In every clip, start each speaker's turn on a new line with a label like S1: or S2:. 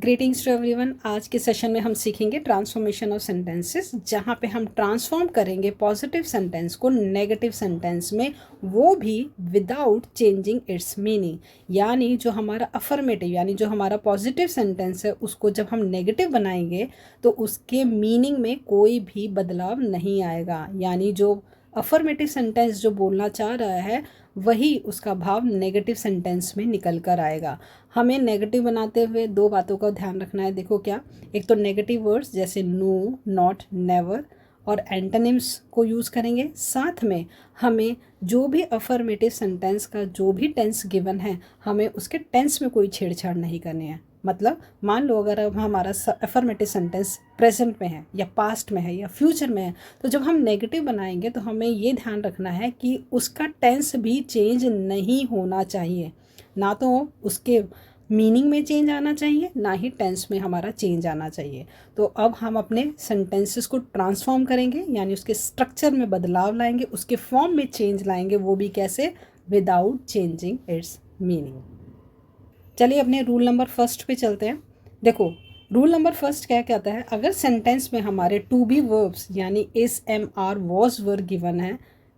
S1: Greetings to everyone. आज के session में हम सीखेंगे ट्रांसफॉर्मेशन ऑफ सेंटेंसेस, जहाँ पे हम ट्रांसफॉर्म करेंगे पॉजिटिव सेंटेंस को नेगेटिव सेंटेंस में, वो भी विदाउट चेंजिंग इट्स मीनिंग। यानी जो हमारा अफर्मेटिव यानी जो हमारा पॉजिटिव सेंटेंस है उसको जब हम नेगेटिव बनाएंगे तो उसके मीनिंग में कोई भी बदलाव नहीं आएगा। यानी जो अफर्मेटिव सेंटेंस जो बोलना चाह रहा है वही उसका भाव नेगेटिव सेंटेंस में निकल कर आएगा। हमें नेगेटिव बनाते हुए दो बातों का ध्यान रखना है। देखो क्या, एक तो नेगेटिव वर्ड्स जैसे नो, नॉट, नेवर और एंटोनिम्स को यूज़ करेंगे। साथ में हमें जो भी अफर्मेटिव सेंटेंस का जो भी टेंस गिवन है हमें उसके टेंस में कोई छेड़छाड़ नहीं करनी है। मतलब मान लो अगर अब हमारा अफर्मेटिव सेंटेंस प्रेजेंट में है या पास्ट में है या फ्यूचर में है, तो जब हम नेगेटिव बनाएंगे तो हमें ये ध्यान रखना है कि उसका टेंस भी चेंज नहीं होना चाहिए। ना तो उसके मीनिंग में चेंज आना चाहिए, ना ही टेंस में हमारा चेंज आना चाहिए। तो अब हम अपने सेंटेंसेस को ट्रांसफॉर्म करेंगे, यानी उसके स्ट्रक्चर में बदलाव लाएंगे, उसके फॉर्म में चेंज लाएंगे, वो भी कैसे? Without changing it's meaning. चलिए अपने रूल नंबर फर्स्ट पे चलते हैं। देखो रूल नंबर फर्स्ट क्या कहता है, अगर सेंटेंस में हमारे टू बी वर्ब्स यानी is, am, are, was verb given है,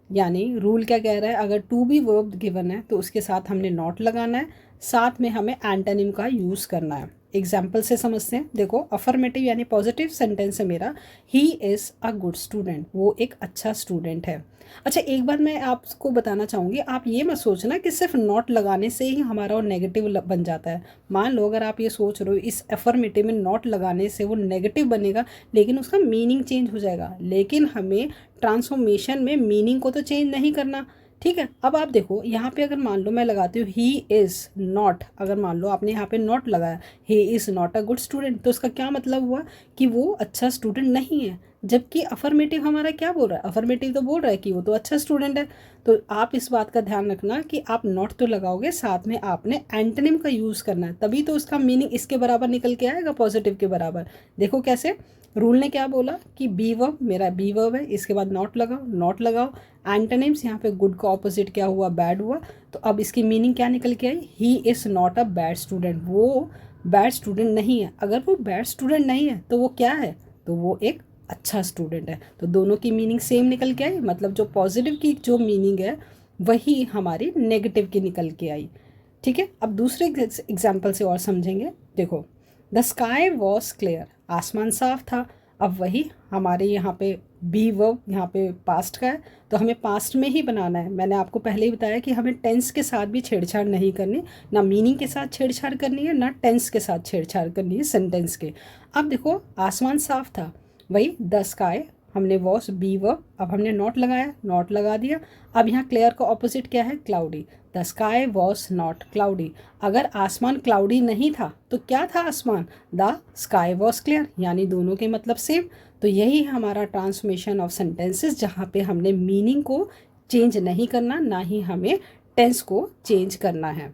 S1: यानी रूल क्या कह रहा है, अगर टू बी वर्ब गिवन है तो उसके साथ हमने नॉट लगाना है, साथ में हमें एंटोनिम का यूज़ करना है। एग्जाम्पल से समझते हैं। देखो अफर्मेटिव यानी पॉजिटिव सेंटेंस है मेरा, he is a good student, वो एक अच्छा स्टूडेंट है। अच्छा एक बार मैं आपको बताना चाहूँगी, आप ये मत सोचना कि सिर्फ नॉट लगाने से ही हमारा वो नेगेटिव बन जाता है। मान लो अगर आप ये सोच रहे हो इस अफर्मेटिव में नॉट लगाने से वो नेगेटिव बनेगा, लेकिन उसका मीनिंग चेंज हो जाएगा। लेकिन हमें ट्रांसफॉर्मेशन में मीनिंग को तो चेंज नहीं करना, ठीक है। अब आप देखो यहाँ पे अगर मान लो मैं लगाती हूँ ही इज़ नॉट, अगर मान लो आपने यहाँ पे नॉट लगाया, ही is not a good student, तो उसका क्या मतलब हुआ कि वो अच्छा स्टूडेंट नहीं है। जबकि अफर्मेटिव हमारा क्या बोल रहा है, अफर्मेटिव तो बोल रहा है कि वो तो अच्छा स्टूडेंट है। तो आप इस बात का ध्यान रखना कि आप नॉट तो लगाओगे, साथ में आपने एंटोनिम का यूज़ करना है, तभी तो उसका मीनिंग इसके बराबर निकल के आएगा, पॉजिटिव के बराबर। देखो कैसे, रूल ने क्या बोला कि बी वर्ब, मेरा बी वर्ब है, इसके बाद नॉट लगाओ, नॉट लगाओ। एंटोनिम्स यहाँ पे गुड का ऑपोजिट क्या हुआ, बैड हुआ। तो अब इसकी मीनिंग क्या निकल के आई, he is not a bad student, वो बैड स्टूडेंट नहीं है। अगर वो बैड स्टूडेंट नहीं है तो वो क्या है, तो वो एक अच्छा स्टूडेंट है। तो दोनों की मीनिंग सेम निकल के आई, मतलब जो पॉजिटिव की जो मीनिंग है वही हमारी नेगेटिव की निकल के आई। ठीक है, अब दूसरे एग्जाम्पल से और समझेंगे। देखो द स्काई वॉज क्लियर, आसमान साफ था। अब वही हमारे यहाँ पे बी वर्ब यहाँ पे पास्ट का है, तो हमें पास्ट में ही बनाना है। मैंने आपको पहले ही बताया कि हमें टेंस के साथ भी छेड़छाड़ नहीं करनी, ना मीनिंग के साथ छेड़छाड़ करनी है, ना टेंस के साथ छेड़छाड़ करनी है सेंटेंस के। अब देखो आसमान साफ था, वही द स्काई, हमने वॉज बी वर्ब, अब हमने नॉट लगाया, नॉट लगा दिया। अब यहाँ क्लियर का ऑपोजिट क्या है, cloudy, the sky was not cloudy. अगर आसमान क्लाउडी नहीं था तो क्या था आसमान, द स्काई वॉज क्लियर, यानी दोनों के मतलब सेम। तो यही है हमारा ट्रांसफॉर्मेशन ऑफ सेंटेंसेस, जहाँ पे हमने मीनिंग को चेंज नहीं करना, ना ही हमें टेंस को चेंज करना है।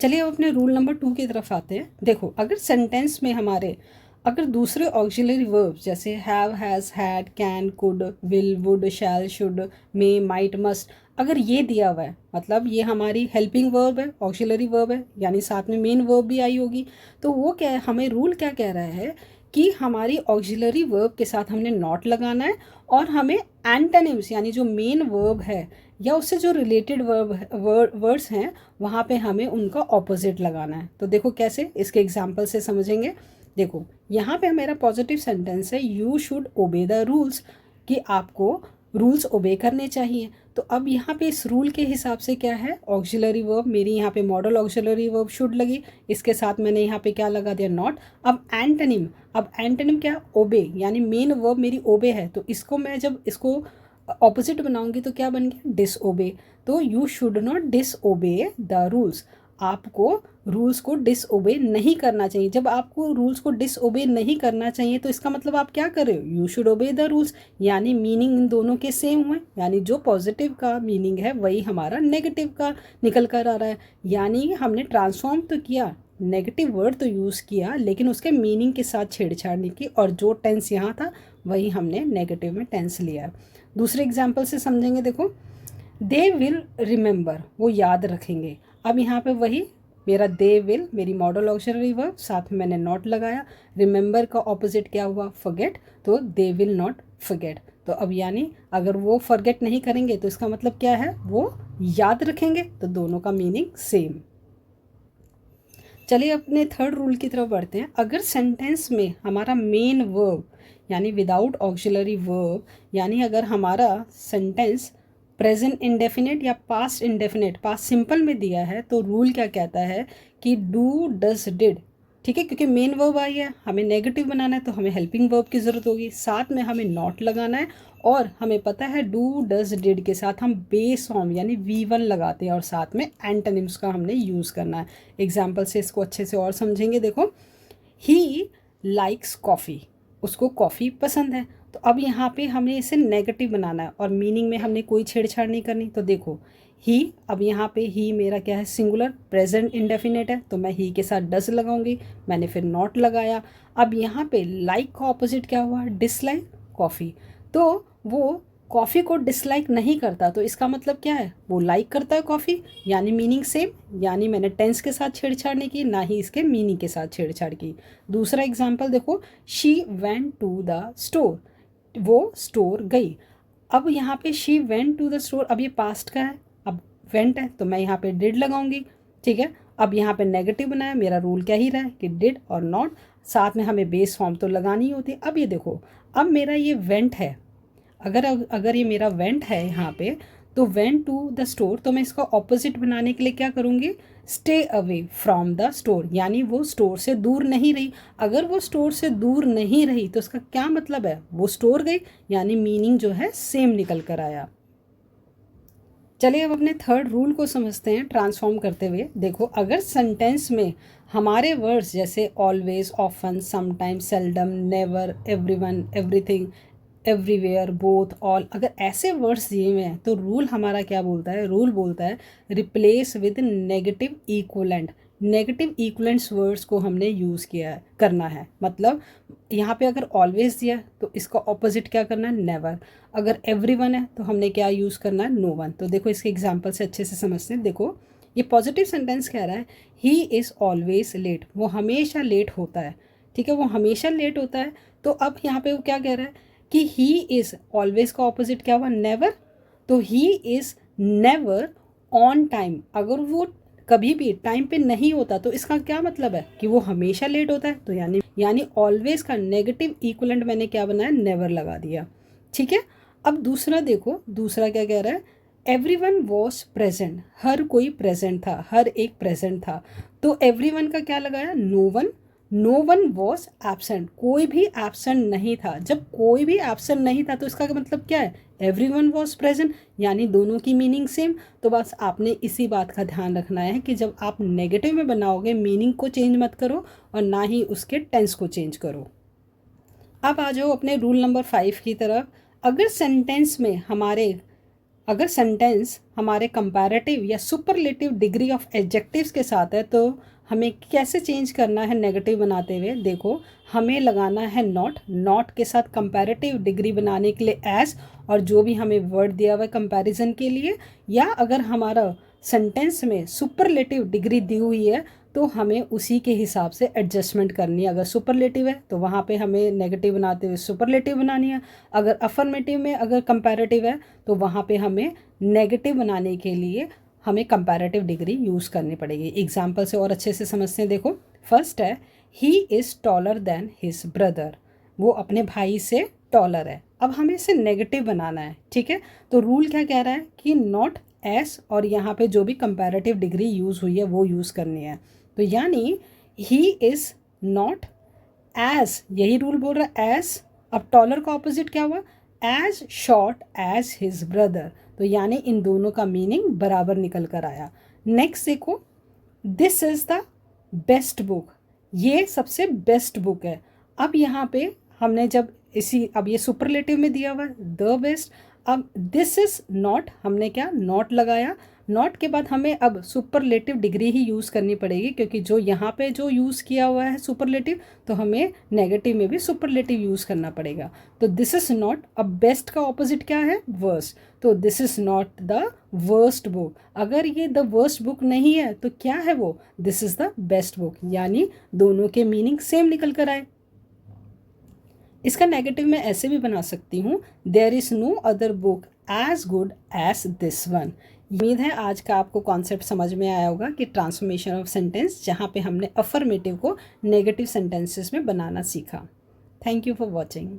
S1: चलिए अब अपने रूल नंबर 2 की तरफ आते हैं। देखो अगर सेंटेंस में हमारे अगर दूसरे ऑक्सिलरी वर्ब्स जैसे have, has, had, can, could, will, would, shall, should, may, might, must, अगर ये दिया हुआ है, मतलब ये हमारी हेल्पिंग वर्ब है, ऑक्सिलरी वर्ब है, यानी साथ में मेन वर्ब भी आई होगी, तो वो क्या है, हमें रूल क्या कह रहा है कि हमारी ऑक्सिलरी वर्ब के साथ हमने नॉट लगाना है, और हमें एंटोनिम्स यानी जो मेन वर्ब है या उससे जो रिलेटेड वर्ड्स हैं वहाँ पे हमें उनका ऑपोजिट लगाना है। तो देखो कैसे, इसके एग्जाम्पल से समझेंगे। देखो यहाँ पे मेरा पॉजिटिव सेंटेंस है, you should obey the rules, कि आपको रूल्स ओबे करने चाहिए। तो अब यहाँ पे इस रूल के हिसाब से क्या है, ऑक्सिलरी वर्ब मेरी यहाँ पे मॉडल ऑक्सिलरी वर्ब शुड लगी, इसके साथ मैंने यहाँ पे क्या लगा दिया, नॉट। अब एंटोनिम क्या, ओबे, यानी मेन वर्ब मेरी ओबे है, तो इसको मैं जब इसको ऑपोजिट बनाऊंगी तो क्या बन गया, डिसओबे। तो you should not disobey the rules, आपको रूल्स को डिसओबे नहीं करना चाहिए। जब आपको रूल्स को डिसओबे नहीं करना चाहिए तो इसका मतलब आप क्या कर रहे हो, you should obey the rules, यानी मीनिंग इन दोनों के सेम हुए, यानी जो पॉजिटिव का मीनिंग है वही हमारा नेगेटिव का निकल कर आ रहा है। यानी हमने ट्रांसफॉर्म तो किया, नेगेटिव वर्ड तो यूज़ किया, लेकिन उसके मीनिंग के साथ छेड़छाड़ नहीं की, और जो टेंस यहाँ था वही हमने नेगेटिव में टेंस लिया है। दूसरे एग्जाम्पल से समझेंगे। देखो दे विल रिमेंबर, वो याद रखेंगे। अब यहाँ पे वही मेरा दे विल मेरी मॉडल ऑक्सिलरी वर्ब, साथ में मैंने नॉट लगाया। रिमेंबर का ऑपोजिट क्या हुआ, फॉरगेट, तो दे विल नॉट फॉरगेट। तो अब यानी अगर वो फॉरगेट नहीं करेंगे तो इसका मतलब क्या है, वो याद रखेंगे, तो दोनों का मीनिंग सेम। चलिए अपने थर्ड रूल की तरफ बढ़ते हैं। अगर सेंटेंस में हमारा मेन वर्ब यानी विदाउट ऑक्सिलरी वर्ब, यानी अगर हमारा सेंटेंस प्रेजेंट इंडेफिनिट या पास्ट इंडेफिनिट पास्ट सिंपल में दिया है, तो रूल क्या कहता है कि डू डज डिड, ठीक है, क्योंकि मेन वर्ब आई है, हमें नेगेटिव बनाना है तो हमें हेल्पिंग वर्ब की ज़रूरत होगी, साथ में हमें नॉट लगाना है, और हमें पता है डू डज डिड के साथ हम बेस फॉर्म यानी V1 लगाते हैं, और साथ में एंटोनिम्स का हमने यूज़ करना है। एग्जाम्पल से इसको अच्छे से और समझेंगे। देखो, ही लाइक्स कॉफ़ी, उसको कॉफ़ी पसंद है, तो अब यहाँ पे हमें इसे नेगेटिव बनाना है और मीनिंग में हमने कोई छेड़छाड़ नहीं करनी। तो देखो ही, अब यहाँ पे ही मेरा क्या है, सिंगुलर प्रेजेंट इंडेफिनिट है, तो मैं ही के साथ डज लगाऊंगी, मैंने फिर नॉट लगाया। अब यहाँ पे लाइक का ऑपोजिट क्या हुआ, डिसलाइक कॉफ़ी, तो वो कॉफ़ी को डिसलाइक नहीं करता, तो इसका मतलब क्या है, वो लाइक करता है कॉफ़ी, यानी मीनिंग सेम, यानी मैंने टेंस के साथ छेड़छाड़ नहीं की, ना ही इसके मीनिंग के साथ छेड़छाड़ की। दूसरा एग्जाम्पल देखो, she went to the store, वो स्टोर गई। अब यहाँ पे she went to the store, अब ये पास्ट का है, अब वेंट है तो मैं यहाँ पे डिड लगाऊंगी, ठीक है। अब यहाँ पे नेगेटिव बनाया, मेरा रूल क्या ही रहा है कि डिड और नॉट, साथ में हमें बेस फॉर्म तो लगानी होती। अब ये देखो, अब मेरा ये वेंट है, अगर अगर ये मेरा वेंट है यहाँ पे, तो वेंट टू द स्टोर, तो मैं इसका ऑपोजिट बनाने के लिए क्या करूँगी, stay away from the store, यानी वो स्टोर से दूर नहीं रही। अगर वो स्टोर से दूर नहीं रही तो इसका क्या मतलब है, वो स्टोर गई, यानी मीनिंग जो है सेम निकल कर आया। चलिए अब अपने थर्ड रूल को समझते हैं ट्रांसफॉर्म करते हुए। देखो, अगर सेंटेंस में हमारे वर्ड्स जैसे always, often, sometimes, seldom, never, everyone, everything, everywhere, both, all, अगर ऐसे वर्ड्स दिए हुए हैं तो रूल हमारा क्या बोलता है, रूल बोलता है replace with negative equivalent. Negative equivalents words को हमने यूज़ किया है, करना है। मतलब यहाँ पे अगर ऑलवेज दिया है तो इसका ऑपोजिट क्या करना है, नेवर। अगर एवरीवन है तो हमने क्या यूज़ करना है, नो वन। तो देखो इसके एग्जाम्पल से अच्छे से समझते हैं। देखो, ये पॉजिटिव सेंटेंस कह रहा है ही इज़ ऑलवेज लेट, वो हमेशा लेट होता है, ठीक है, वो हमेशा लेट होता है। तो अब यहाँ पे वो क्या कह रहा है कि ही इज़, ऑलवेज का ऑपोजिट क्या हुआ, नेवर, तो he is never on time, अगर वो कभी भी टाइम पे नहीं होता तो इसका क्या मतलब है कि वो हमेशा लेट होता है, तो यानी ऑलवेज का नेगेटिव इक्वलेंट मैंने क्या बनाया, नेवर लगा दिया, ठीक है। अब दूसरा देखो, दूसरा क्या कह रहा है, एवरीवन वॉज प्रेजेंट, हर कोई प्रेजेंट था, हर एक प्रेजेंट था, तो एवरीवन का क्या लगाया, no one. No one was absent, कोई भी एबसेंट नहीं था। जब कोई भी एबसेंट नहीं था तो इसका मतलब क्या है, एवरीवन वॉज प्रेजेंट, यानी दोनों की मीनिंग सेम। तो बस आपने इसी बात का ध्यान रखना है कि जब आप नेगेटिव में बनाओगे मीनिंग को चेंज मत करो और ना ही उसके टेंस को चेंज करो। अब आ जाओ अपने रूल नंबर 5 की तरफ। अगर सेंटेंस में हमारे अगर सेंटेंस हमारे कंपैरेटिव या सुपरलेटिव डिग्री ऑफ एडजेक्टिव्स के साथ है तो हमें कैसे चेंज करना है नेगेटिव बनाते हुए। देखो, हमें लगाना है नॉट, नॉट के साथ कंपैरेटिव डिग्री बनाने के लिए एज, और जो भी हमें वर्ड दिया हुआ है कंपैरिजन के लिए, या अगर हमारा सेंटेंस में सुपरलेटिव डिग्री दी हुई है तो हमें उसी के हिसाब से एडजस्टमेंट करनी है। अगर सुपरलेटिव है तो वहाँ पे हमें नेगेटिव बनाते हुए सुपरलेटिव बनानी है। अगर अफर्मेटिव में अगर कंपैरेटिव है तो वहाँ पे हमें नेगेटिव बनाने के लिए हमें कंपैरेटिव डिग्री यूज़ करनी पड़ेगी। एग्जाम्पल से और अच्छे से समझते हैं। देखो, फर्स्ट है he is taller than his brother, वो अपने भाई से टॉलर है। अब हमें इसे नेगेटिव बनाना है, ठीक है। तो रूल क्या कह रहा है कि नॉट एस, और यहाँ पे जो भी कंपैरेटिव डिग्री यूज़ हुई है वो यूज़ करनी है। तो यानी ही इज़ नॉट एज, यही रूल बोल रहा है एज। अब टॉलर का ऑपोजिट क्या हुआ, as short as his brother, तो यानी इन दोनों का मीनिंग बराबर निकल कर आया। नेक्स्ट देखो, this is the best book, ये सबसे बेस्ट बुक है। अब यहाँ पे हमने जब अब ये सुपरलेटिव में दिया हुआ है द बेस्ट, अब दिस इज़ नॉट, हमने क्या नॉट लगाया, नॉट के बाद हमें अब सुपरलेटिव डिग्री ही यूज़ करनी पड़ेगी, क्योंकि जो यहाँ पे जो यूज़ किया हुआ है सुपरलेटिव, तो हमें नेगेटिव में भी सुपरलेटिव यूज़ करना पड़ेगा। तो दिस इज़ नॉट, अब बेस्ट का ऑपोजिट क्या है? वर्स्ट। तो this is not the worst book. अगर ये द वर्स्ट बुक नहीं है तो क्या है वो? This is the best book. यानी दोनों के मीनिंग सेम निकल कर आए। इसका नेगेटिव मैं ऐसे भी बना सकती हूँ, there is no other book as good as this one. उम्मीद है आज का आपको कॉन्सेप्ट समझ में आया होगा कि ट्रांसफॉर्मेशन ऑफ सेंटेंस, जहाँ पे हमने अफर्मेटिव को नेगेटिव सेंटेंसेस में बनाना सीखा। Thank you for watching.